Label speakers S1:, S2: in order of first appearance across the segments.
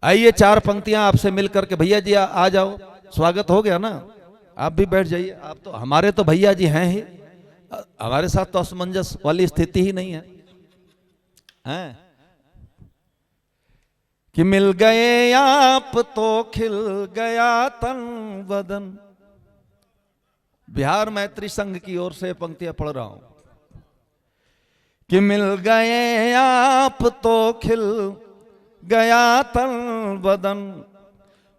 S1: आइए चार पंक्तियां आपसे मिलकर के भैया जी आ जाओ, स्वागत हो गया ना। आप भी बैठ जाइए। आप तो हमारे तो भैया जी हैं ही, हमारे साथ तो असमंजस वाली स्थिति ही नहीं है, हैं? कि मिल गए आप तो खिल गया तन बदन। बिहार मैत्री संघ की ओर से पंक्तियां पढ़ रहा हूं कि मिल गए आप तो खिल गया तन बदन,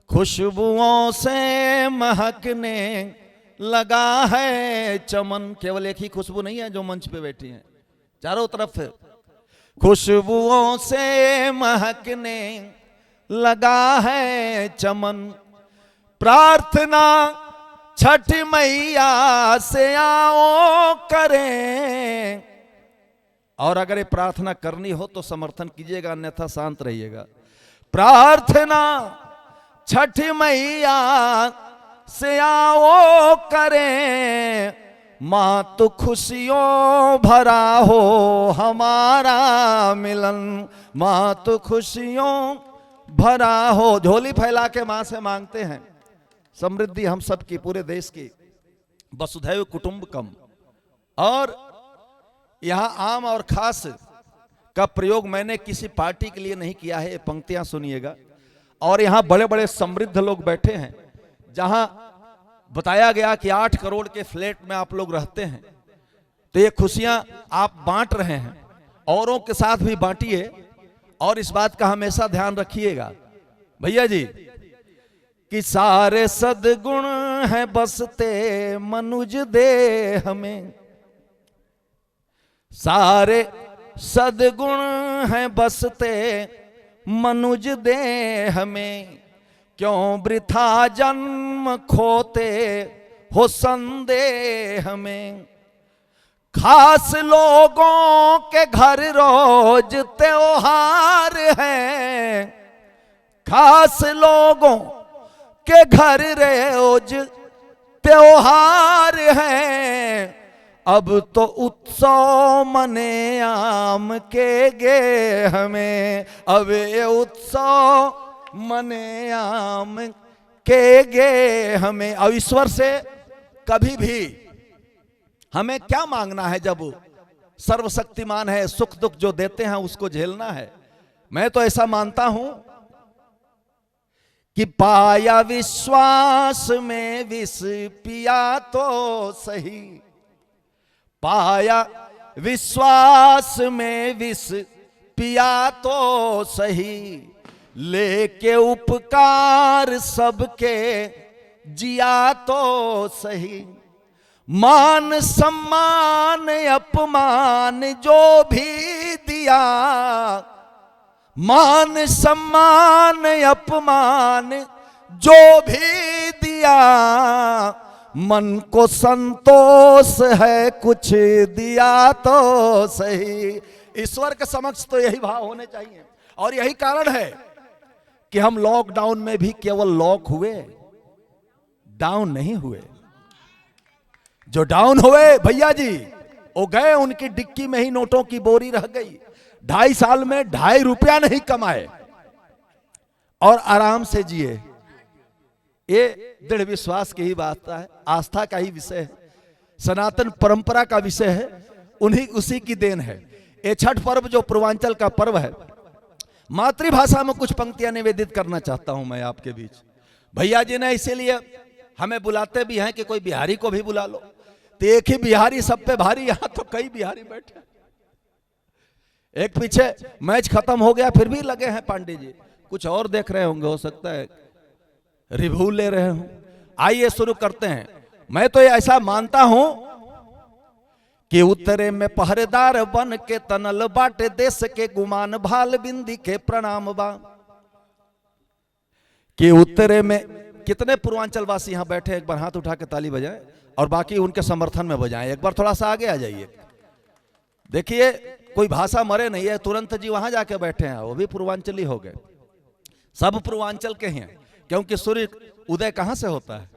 S1: खुशबुओं से महकने लगा है चमन। केवल एक ही खुशबू नहीं है जो मंच पे बैठी है, चारों तरफ खुशबुओं से महकने लगा है चमन। प्रार्थना छठ मैया से आओ करें, और अगर ये प्रार्थना करनी हो तो समर्थन कीजिएगा, अन्यथा शांत रहिएगा। प्रार्थना छठ मैया से आओ करें, माँ तो खुशियों भरा हो हमारा मिलन, माँ तो खुशियों भरा हो। झोली फैला के माँ से मांगते हैं समृद्धि हम सब की, पूरे देश की, वसुधैव कुटुंबकम। और यहां आम और खास का प्रयोग मैंने किसी पार्टी के लिए नहीं किया है, ये पंक्तियां सुनिएगा। और यहां बड़े बड़े समृद्ध लोग बैठे हैं, जहां बताया गया कि 8 करोड़ के फ्लैट में आप लोग रहते हैं, तो ये खुशियां आप बांट रहे हैं, औरों के साथ भी बांटिए। और इस बात का हमेशा ध्यान रखिएगा भैया जी कि सारे सद्गुण हैं बसते मनुज देह में, सारे सद्गुण हैं बसते मनुज देह में, क्यों वृथा जन्म खोते हो संदेह में। खास लोगों के घर रोज त्योहार है, खास लोगों के घर रोज त्योहार है, अब तो उत्सव मने आम के गेह में, अब ये उत्सव मने आम के गेह में। अब ईश्वर से कभी भी हमें क्या मांगना है, जब सर्वशक्तिमान है, सुख दुख जो देते हैं उसको झेलना है। मैं तो ऐसा मानता हूं कि पाया विश्वास में विष पिया तो सही, पाया विश्वास में विष पिया तो सही, लेके उपकार सबके जिया तो सही। मान सम्मान अपमान जो भी दिया, मान सम्मान अपमान जो भी दिया, मन को संतोष है कुछ दिया तो सही। ईश्वर के समक्ष तो यही भाव होने चाहिए। और यही कारण है कि हम लॉकडाउन में भी केवल लॉक हुए, डाउन नहीं हुए। जो डाउन हुए भैया जी वो गए, उनकी डिक्की में ही नोटों की बोरी रह गई। 2.5 साल में 2.5 रुपया नहीं कमाए और आराम से जिए। ये दृढ़ विश्वास की ही बात है, आस्था का ही विषय है, सनातन परंपरा का विषय है, उन्हीं उसी की देन है। ये छठ पर्व जो पूर्वांचल का पर्व है, मातृभाषा में कुछ पंक्तियां निवेदित करना चाहता हूं मैं आपके बीच। भैया जी ने इसीलिए हमें बुलाते भी हैं कि कोई बिहारी को भी बुला लो, तो एक ही बिहारी सब पे भारी, यहां तो कई बिहारी बैठे। एक पीछे मैच खत्म हो गया फिर भी लगे हैं पांडे जी, कुछ और देख रहे होंगे, हो सकता है रिव्यू ले रहे हो। आइए शुरू करते हैं। मैं तो ये ऐसा मानता हूं कि उत्तरे में पहरेदार बन के तनल बाटे देश के गुमान, भाल बिंदी के प्रणाम बा। कि उत्तरे में कितने पूर्वांचल वासी यहां बैठे, एक बार हाथ उठा के ताली बजाएं और बाकी उनके समर्थन में बजाएं। एक बार थोड़ा सा आगे आ जाइए। देखिए कोई भाषा मरे नहीं है। तुरंत जी वहां जाके बैठे हैं, वो भी पूर्वांचली हो गए, सब पूर्वांचल के हैं, क्योंकि सूर्य उदय कहां से होता है।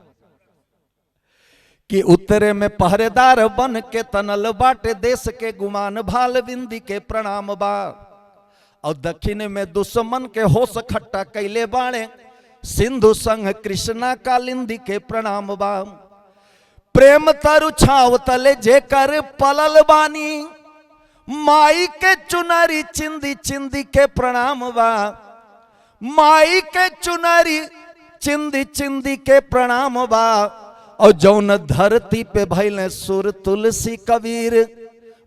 S1: कि उत्तरे में पहरेदार बन के तनल बाटे देश के गुमान, भाल बिंदी के प्रणाम बा। और दक्षिण में दुश्मन के होश खट्टा कैले बाणे, सिंधु संग कृष्णा कालिंदी के प्रणाम बा। प्रेम तरु छाव तले जेकर पलल बानी, माई के चुनरी चिंदी चिंदी के प्रणाम बा। माई के चुनरी चिंदी चिंदी के प्रणाम बा। और जौन धरती पे भइले सुर तुलसी कबीर,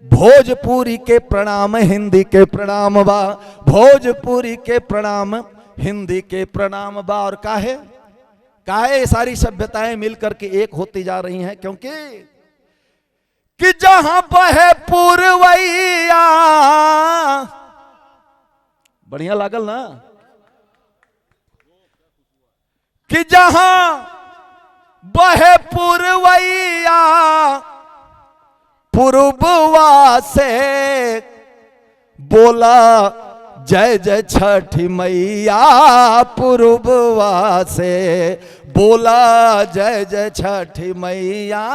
S1: भोजपुरी के प्रणाम हिंदी के प्रणाम बा। भोजपुरी के प्रणाम हिंदी के प्रणाम बा। और काहे ये सारी सभ्यताएं मिलकर के एक होती जा रही हैं, क्योंकि कि जहां बहे पूर्वैया, बढ़िया लागल ना, कि जहां बहे पूर्वैया, पूर्ववा से बोला जय जय छठी मैया। पूर्ववा से बोला जय जय छठी मैया,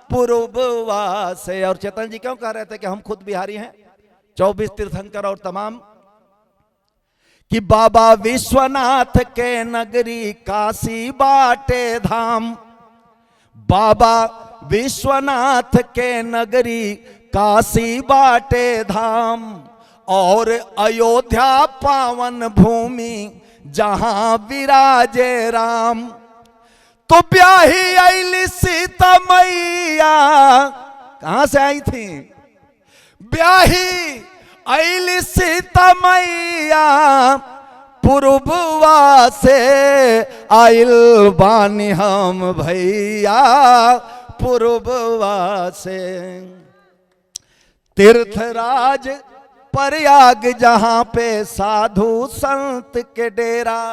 S1: पूर्ववा से। और चेतन जी क्यों कह रहे थे कि हम खुद बिहारी हैं, 24 तीर्थंकर और तमाम, कि बाबा विश्वनाथ के नगरी काशी बाटे धाम। बाबा विश्वनाथ के नगरी काशी बाटे धाम, और अयोध्या पावन भूमि जहां विराजे राम। तो ब्याही आईली सीता मैया, कहां से आई थी? ब्याही आईली सीता मैया, पूर्ववा से आइल बानी हम भैया, पूर्ववा से। तीर्थराज प्रयाग जहां पे साधु संत के डेरा,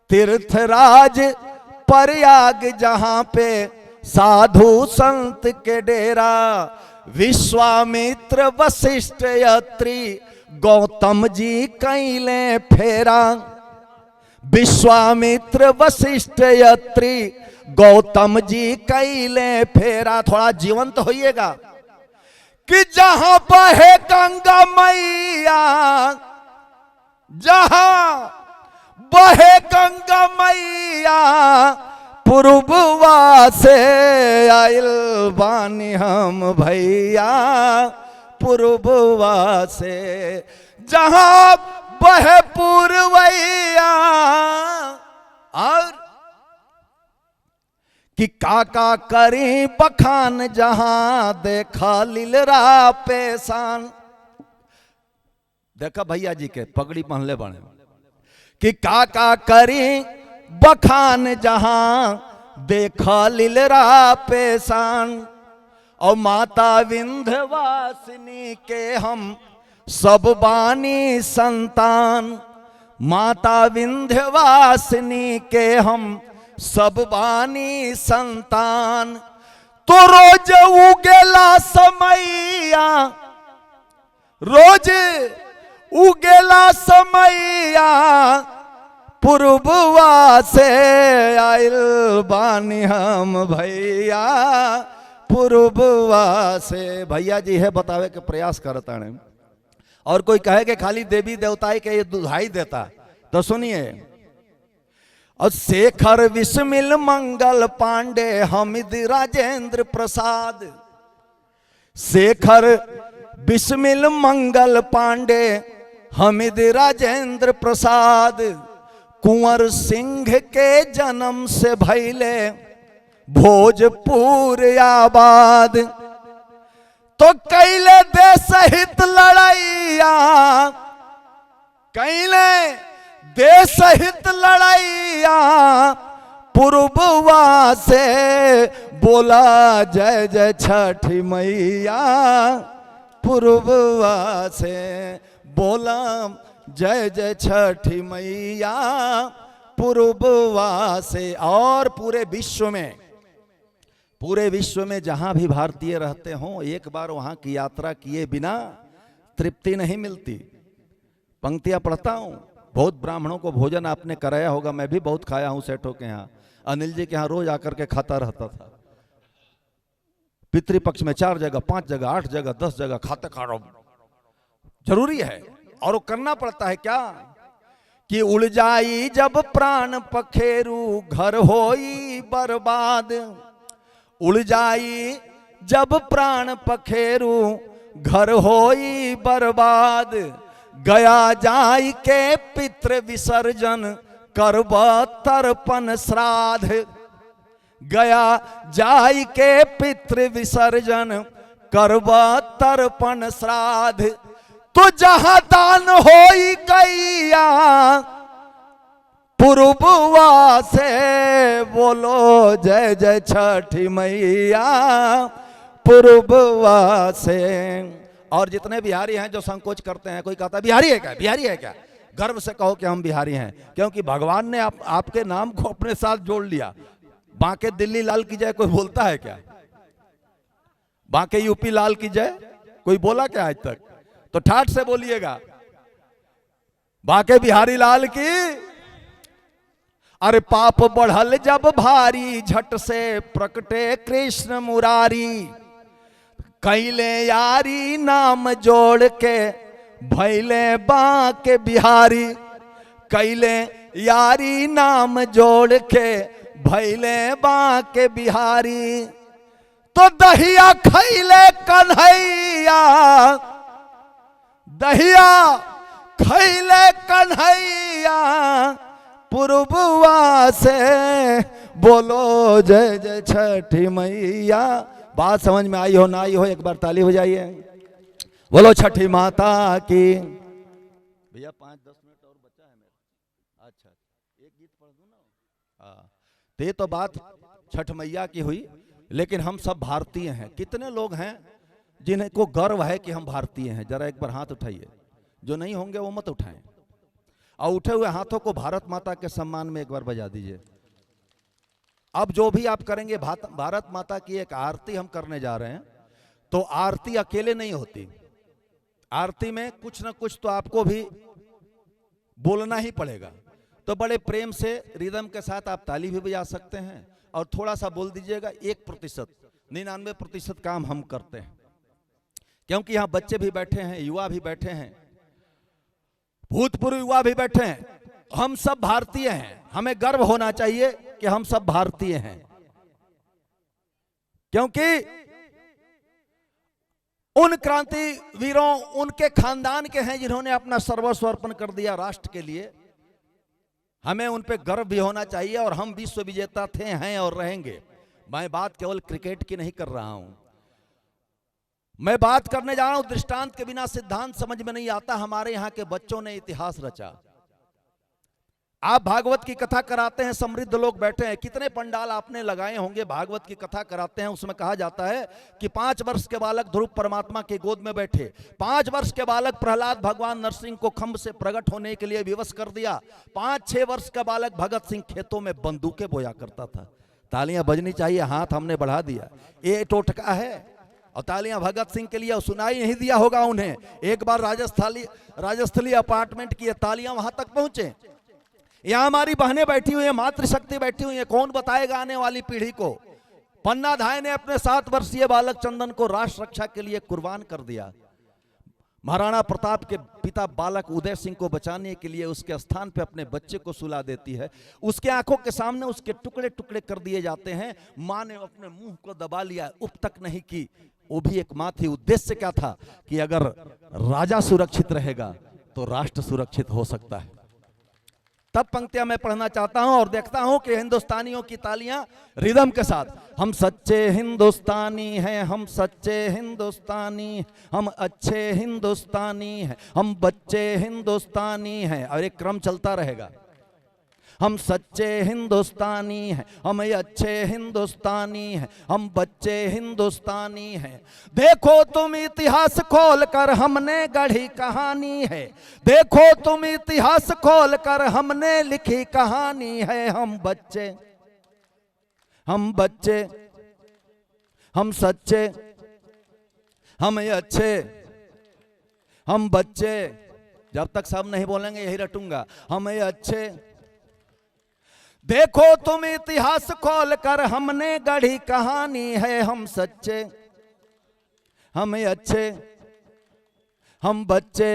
S1: तीर्थराज प्रयाग जहां पे साधु संत के डेरा। विश्वामित्र वशिष्ठ यत्री गौतम जी कैले फेरा। विश्वामित्र वशिष्ठ यत्री गौतम जी कैले फेरा। थोड़ा जीवंत होइएगा कि जहां बहे गंगा मैया, जहां बहे गंगा मैया, पूर्ववा से आइल बानी हम भैया, पूर्ववा से। जहां बहे पूर्वैया, और कि काका करी बखान जहां देखा लीलरा पेशान। देखा भैया जी के पगड़ी पहनले बने, कि काका करी बखान जहां देखा लीलरा पेशान। और माता विंध्यवासिनी के हम सब बानी संतान। माता विंध्यवासिनी के हम सब बानी संतान। तो रोज उगेला समैया, रोज उगेला समैया, पूर्ववा से आइल बानी हम भैया, पूर्ववा से। भैया जी है बतावे के प्रयास करता है। और कोई कहे कि खाली देवी देवता के ये दुहाई देता, तो सुनिए। और शेखर विस्मिल मंगल पांडे हमिद राजेंद्र प्रसाद। शेखर विस्मिल मंगल पांडे हमिद राजेंद्र प्रसाद। कुंवर सिंह के जन्म से भैले भोजपुर आबाद। तो कैले देश हित लड़ैया, कैले देश हित लड़ैया, पूर्ववा से बोला जय जय छठी मैया, पूर्ववा से बोला जय जय छठी मैया, पूर्ववा से। और पूरे विश्व में जहां भी भारतीय रहते हों, एक बार वहां की यात्रा किए बिना तृप्ति नहीं मिलती। पंक्तियां पढ़ता हूं। बहुत ब्राह्मणों को भोजन आपने कराया होगा, मैं भी बहुत खाया हूं सेठों के यहाँ। अनिल जी के यहाँ रोज आकर के खाता रहता था। पितृपक्ष में 4 जगह, 5 जगह, 8 जगह, 10 जगह खाते खा रहा हूं। जरूरी है, और वो करना पड़ता है क्या कि उड़ जाई जब प्राण पखेरु घर होई बर्बाद। उड़ जाई जब प्राण पखेरु घर होई बर्बाद। गया जाई के पितृ विसर्जन करब तर्पण श्राद्ध। गया जाई के पितृ विसर्जन करब तर्पण श्राद्ध। तो जहां दान होई गैया पूर्ववा से बोलो जय जय छठी मैया पूर्ववा से। और जितने बिहारी हैं जो संकोच करते हैं, कोई कहता है बिहारी है क्या, बिहारी है क्या, गर्व से कहो कि हम बिहारी हैं, क्योंकि भगवान ने आपके नाम को अपने साथ जोड़ लिया। बांके दिल्ली लाल की जय कोई बोलता है क्या, बांके यूपी लाल की जय कोई बोला क्या आज तक? तो ठाठ से बोलिएगा बांके बिहारी लाल की। अरे पाप बढ़ल जब भारी झट से प्रकटे कृष्ण मुरारी। कैले यारी नाम जोड़ के भैले बांके बिहारी। कैले यारी नाम जोड़ के भैले बांके बिहारी। तो दहिया खैले कन्हैया, दहिया खैले कन्हैया पूर्ववा से बोलो जय जय छठी मैया। बात समझ में आई हो ना आई हो, एक बार ताली हो जाइए। बोलो छठी माता की। भैया 5-10 मिनट और बचा है मेरा। अच्छा एक गीत पढ़ दूं ना। तो ये तो बात छठ मैया की हुई, लेकिन हम सब भारतीय हैं। कितने लोग हैं जिन्हें को गर्व है कि हम भारतीय हैं? जरा एक बार हाथ उठाइए। जो नहीं होंगे वो मत उठाएं, और उठे हुए हाथों को भारत माता के सम्मान में एक बार बजा दीजिए। अब जो भी आप करेंगे, भारत माता की एक आरती हम करने जा रहे हैं। तो आरती अकेले नहीं होती, आरती में कुछ ना कुछ तो आपको भी बोलना ही पड़ेगा। तो बड़े प्रेम से रिदम के साथ आप ताली भी बजा सकते हैं और थोड़ा सा बोल दीजिएगा। 1%, 99% काम हम करते हैं, क्योंकि यहाँ बच्चे भी बैठे हैं, युवा भी बैठे हैं, भूतपूर्व युवा भी बैठे हैं। हम सब भारतीय हैं, हमें गर्व होना चाहिए कि हम सब भारतीय हैं, क्योंकि उन क्रांति वीरों, उनके खानदान के हैं जिन्होंने अपना सर्वस्व अर्पण कर दिया राष्ट्र के लिए। हमें उन पे गर्व भी होना चाहिए, और हम विश्व विजेता थे, हैं और रहेंगे। मैं बात केवल क्रिकेट की नहीं कर रहा हूं, मैं बात करने जा रहा हूं दृष्टांत के बिना सिद्धांत समझ में नहीं आता। हमारे यहां के बच्चों ने इतिहास रचा। आप भागवत की कथा कराते हैं, समृद्ध लोग बैठे हैं, कितने पंडाल आपने लगाए होंगे, भागवत की कथा कराते हैं। उसमें कहा जाता है कि 5 वर्ष के बालक ध्रुव परमात्मा के गोद में बैठे, 5 वर्ष के बालक प्रहलाद भगवान नरसिंह को खंभ से प्रकट होने के लिए विवश कर दिया, 5-6 वर्ष का बालक भगत सिंह खेतों में बंदूकें बोया करता था। तालियां बजनी चाहिए, हाथ हमने बढ़ा दिया, ये टोटका है। और तालियां भगत सिंह के लिए सुनाई नहीं दिया होगा उन्हें। एक बार राजस्थली अपार्टमेंट की तालियां वहां तक पहुंचे। यहाँ हमारी बहनें बैठी हुई है, मातृशक्ति बैठी हुई है, कौन बताएगा आने वाली पीढ़ी को? पन्ना धाय ने अपने 7 वर्षीय बालक चंदन को राष्ट्र रक्षा के लिए कुर्बान कर दिया। महाराणा प्रताप के पिता बालक उदय सिंह को बचाने के लिए उसके स्थान पे अपने बच्चे को सुला देती है। उसके आंखों के सामने उसके टुकड़े टुकड़े कर दिए जाते हैं। मां ने अपने मुंह को दबा लिया, उप तक नहीं की। वो भी एक मां थी, उद्देश्य क्या था कि अगर राजा सुरक्षित रहेगा तो राष्ट्र सुरक्षित हो सकता है। तब पंक्तियां मैं पढ़ना चाहता हूं और देखता हूं कि हिंदुस्तानियों की तालियां रिदम के साथ। हम सच्चे हिंदुस्तानी हैं, हम सच्चे हिंदुस्तानी, हम अच्छे हिंदुस्तानी हैं, हम बच्चे हिंदुस्तानी हैं। और एक क्रम चलता रहेगा। हम सच्चे हिंदुस्तानी हैं, हम अच्छे हिंदुस्तानी हैं, हम बच्चे हिंदुस्तानी हैं। देखो तुम इतिहास खोल कर हमने गढ़ी कहानी है, देखो तुम इतिहास खोल कर हमने लिखी कहानी है। हम बच्चे, हम बच्चे, हम सच्चे, हम अच्छे, हम बच्चे। जब तक सब नहीं बोलेंगे यही रटूंगा। हम अच्छे, देखो तुम इतिहास खोल कर हमने गढ़ी कहानी है। हम सच्चे, हम अच्छे, हम बच्चे,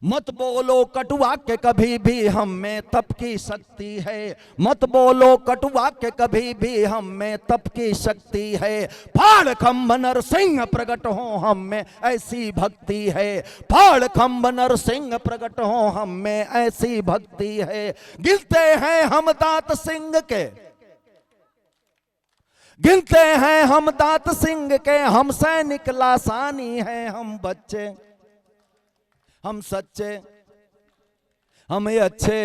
S1: मत बोलो कटुआ के कभी भी हम में तप की शक्ति है, मत बोलो कटुआ के कभी भी हम में तप की शक्ति है। फाड़ खंभ नरसिंह प्रकट हो हम में ऐसी भक्ति है, फाड़ खंभ नरसिंह प्रकट हो हम में ऐसी भक्ति है। गिनते हैं हम दांत सिंह के, गिनते हैं हम दांत सिंह के, हम सैनिक लासानी है, हम बच्चे हम सच्चे हम ये अच्छे।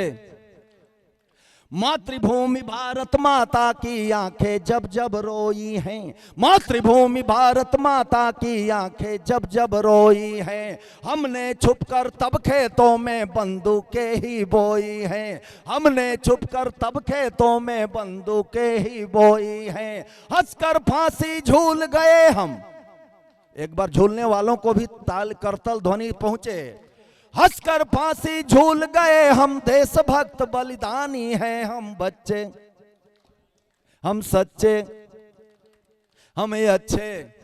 S1: मातृभूमि भारत माता की आंखें जब जब रोई हैं, मातृभूमि भारत माता की आंखें जब जब रोई हैं। हमने छुपकर तब खेतों में बंदूकें ही बोई हैं, हमने छुपकर तब खेतों में बंदूकें ही बोई हैं। हंसकर फांसी झूल गए हम, एक बार झूलने वालों को भी ताल करतल ध्वनि पहुंचे। हंसकर फांसी झूल गए हम, देशभक्त बलिदानी हैं, हम बच्चे हम सच्चे हम ये अच्छे।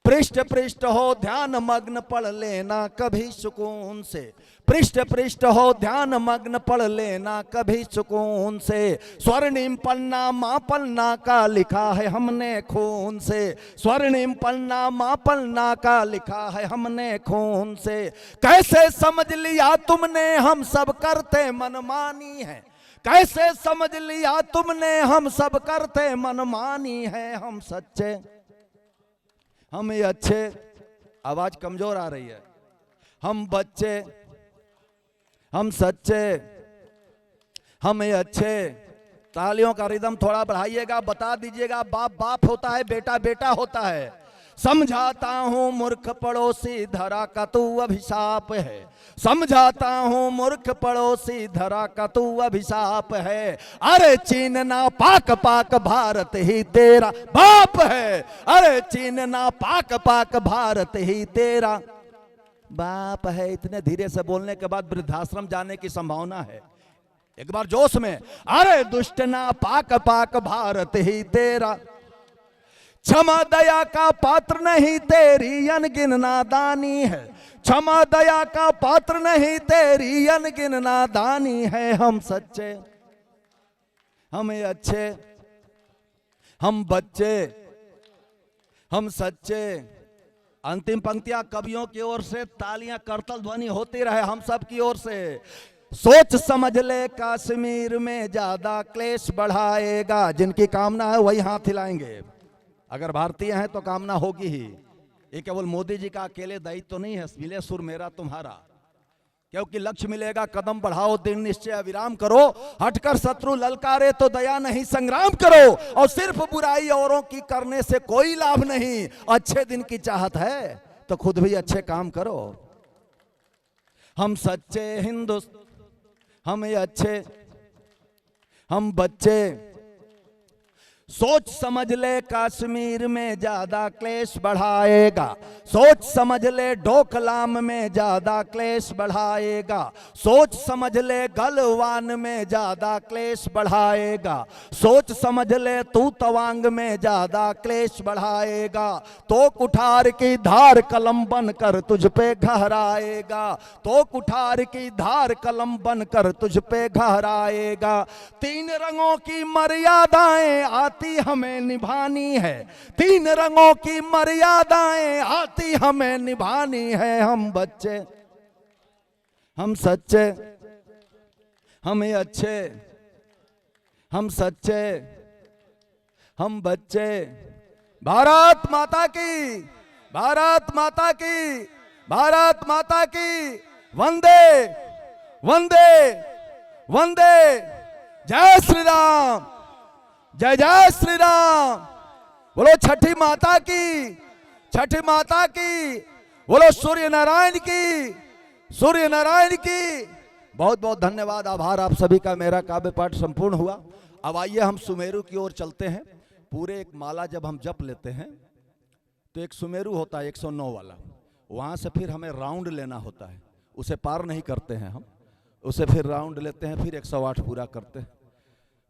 S1: पृष्ठ पृष्ठ हो ध्यान मग्न पढ़ लेना कभी सुकून से, पृष्ठ पृष्ठ हो ध्यान मग्न पढ़ लेना कभी सुकून से। स्वर्णिम पन्ना माँ पन्ना का लिखा है हमने खून से, स्वर्णिम पन्ना माँ पन्ना का लिखा है हमने खून से। कैसे समझ लिया तुमने हम सब करते मनमानी है, कैसे समझ लिया तुमने हम सब करते मनमानी है, हम सच्चे हम ये अच्छे। आवाज कमजोर आ रही है। हम बच्चे हम सच्चे हम ये अच्छे। तालियों का रिदम थोड़ा बढ़ाइएगा, बता दीजिएगा बाप बाप होता है, बेटा बेटा होता है। समझाता हूं मूर्ख पड़ोसी धरा का तू अभिशाप है, समझाता हूं मूर्ख पड़ोसी धरा का तू अभिशाप है। अरे चीन ना पाक पाक भारत ही तेरा बाप है, अरे चीन ना पाक पाक भारत ही तेरा बाप है। इतने धीरे से बोलने के बाद वृद्धाश्रम जाने की संभावना है। एक बार जोश में, अरे दुष्ट ना पाक पाक भारत ही तेरा, क्षमा दया का पात्र नहीं तेरी अनगिन नादानी है, क्षमा दया का पात्र नहीं तेरी अनगिन नादानी है। हम सच्चे हम ये अच्छे हम बच्चे हम सच्चे। अंतिम पंक्तियां कवियों की ओर से, तालियां करतल ध्वनि होती रहे हम सब की ओर से। सोच समझ ले कश्मीर में ज्यादा क्लेश बढ़ाएगा, जिनकी कामना है वही हाथ हिलाएंगे। अगर भारतीय हैं तो कामना होगी ही, ये केवल मोदी जी का अकेले दायित्व तो नहीं है। मिले सुर मेरा तुम्हारा, क्योंकि लक्ष्य मिलेगा कदम बढ़ाओ दिन निश्चय विराम करो, हटकर शत्रु ललकारे तो दया नहीं संग्राम करो, और सिर्फ बुराई औरों की करने से कोई लाभ नहीं। अच्छे दिन की चाहत है तो खुद भी अच्छे काम करो। हम सच्चे हिंदुस्तान हम ये अच्छे हम बच्चे। सोच समझ ले कश्मीर में ज्यादा क्लेश बढ़ाएगा, सोच समझ ले डोकलाम में ज्यादा क्लेश बढ़ाएगा, सोच समझ ले गलवान में ज्यादा क्लेश बढ़ाएगा, सोच समझ ले तू तवांग में ज्यादा क्लेश बढ़ाएगा। तो कुठार की धार कलम बनकर तुझ पे गहराएगा, तो कुठार की धार कलम बनकर तुझ पे गहराएगा। तीन रंगों की मर्यादाएं आती हमें निभानी है, तीन रंगों की मर्यादाएं आती हमें निभानी है। हम बच्चे हम सच्चे हम ये अच्छे हम सच्चे हम बच्चे। भारत माता की भारत माता की भारत माता की वंदे वंदे वंदे। जय श्री राम जय जय श्री राम। बोलो छठी माता की छठी माता की, बोलो सूर्य नारायण की सूर्य नारायण की। बहुत बहुत धन्यवाद, आभार आप सभी का। मेरा काव्य पाठ संपूर्ण हुआ। अब आइए हम सुमेरु की ओर चलते हैं। पूरे एक माला जब हम जप लेते हैं तो एक सुमेरु होता है 109 वाला, वहाँ से फिर हमें राउंड लेना होता है, उसे पार नहीं करते हैं हम, उसे फिर राउंड लेते हैं, फिर 108 पूरा करते हैं।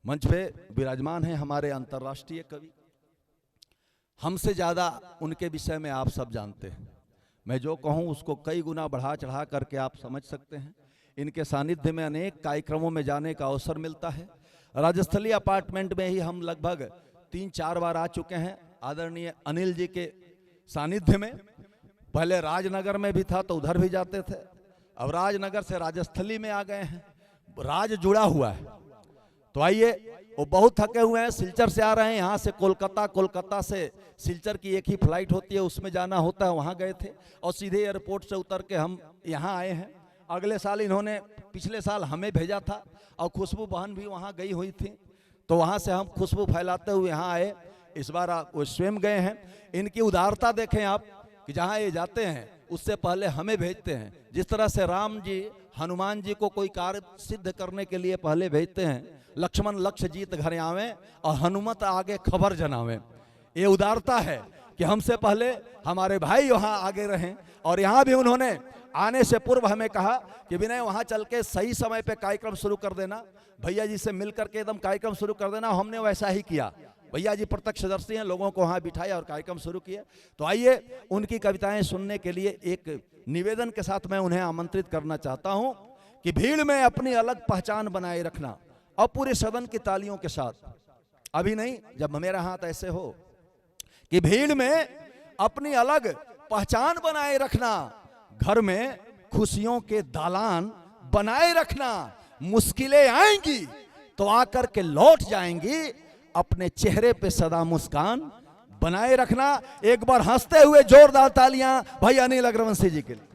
S1: मंच पे विराजमान हैं हमारे अंतर्राष्ट्रीय कवि, हमसे ज़्यादा उनके विषय में आप सब जानते हैं। मैं जो कहूँ उसको कई गुना बढ़ा चढ़ा करके आप समझ सकते हैं। इनके सानिध्य में अनेक कार्यक्रमों में जाने का अवसर मिलता है। राजस्थली अपार्टमेंट में ही हम लगभग 3-4 बार आ चुके हैं आदरणीय अनिल जी के सानिध्य में। पहले राजनगर में भी था तो उधर भी जाते थे, अब राजनगर से राजस्थली में आ गए हैं। राज जुड़ा हुआ है। तो आइए, वो बहुत थके हुए हैं, सिलचर से आ रहे हैं, यहाँ से कोलकाता, कोलकाता से सिलचर की एक ही फ्लाइट होती है, उसमें जाना होता है, वहाँ गए थे और सीधे एयरपोर्ट से उतर के हम यहाँ आए हैं। अगले साल इन्होंने, पिछले साल हमें भेजा था और खुशबू बहन भी वहाँ गई हुई थी, तो वहाँ से हम खुशबू फैलाते हुए यहाँ आए। इस बार वो स्वयं गए हैं। इनकी उदारता देखें आप कि जहाँ ये जाते हैं उससे पहले हमें भेजते हैं। जिस तरह से राम जी हनुमान जी को कोई कार्य सिद्ध करने के लिए पहले भेजते हैं, लक्ष्मण लक्ष्य जीत घर आवे और हनुमत आगे खबर जनावे। ये उदारता है कि हमसे पहले हमारे भाई वहाँ आगे रहें। और यहाँ भी उन्होंने आने से पूर्व हमें कहा कि विनय वहाँ चल के सही समय पे कार्यक्रम शुरू कर देना, भैया जी से मिल करके एकदम कार्यक्रम शुरू कर देना। हमने वैसा ही किया। भैया जी प्रत्यक्षदर्शी हैं, लोगों को वहाँ बिठाया और कार्यक्रम शुरू किए। तो आइए, उनकी कविताएं सुनने के लिए एक निवेदन के साथ मैं उन्हें आमंत्रित करना चाहता हूं कि भीड़ में अपनी अलग पहचान बनाए रखना और पूरे सदन की तालियों के साथ, अभी नहीं, जब मेरा हाथ ऐसे हो, कि भीड़ में अपनी अलग पहचान बनाए रखना, घर में खुशियों के दालान बनाए रखना। मुश्किलें आएंगी तो आकर के लौट जाएंगी, अपने चेहरे पे सदा मुस्कान बनाए रखना। एक बार हंसते हुए जोरदार तालियां भाई अनिल अग्रवंशी जी के लिए।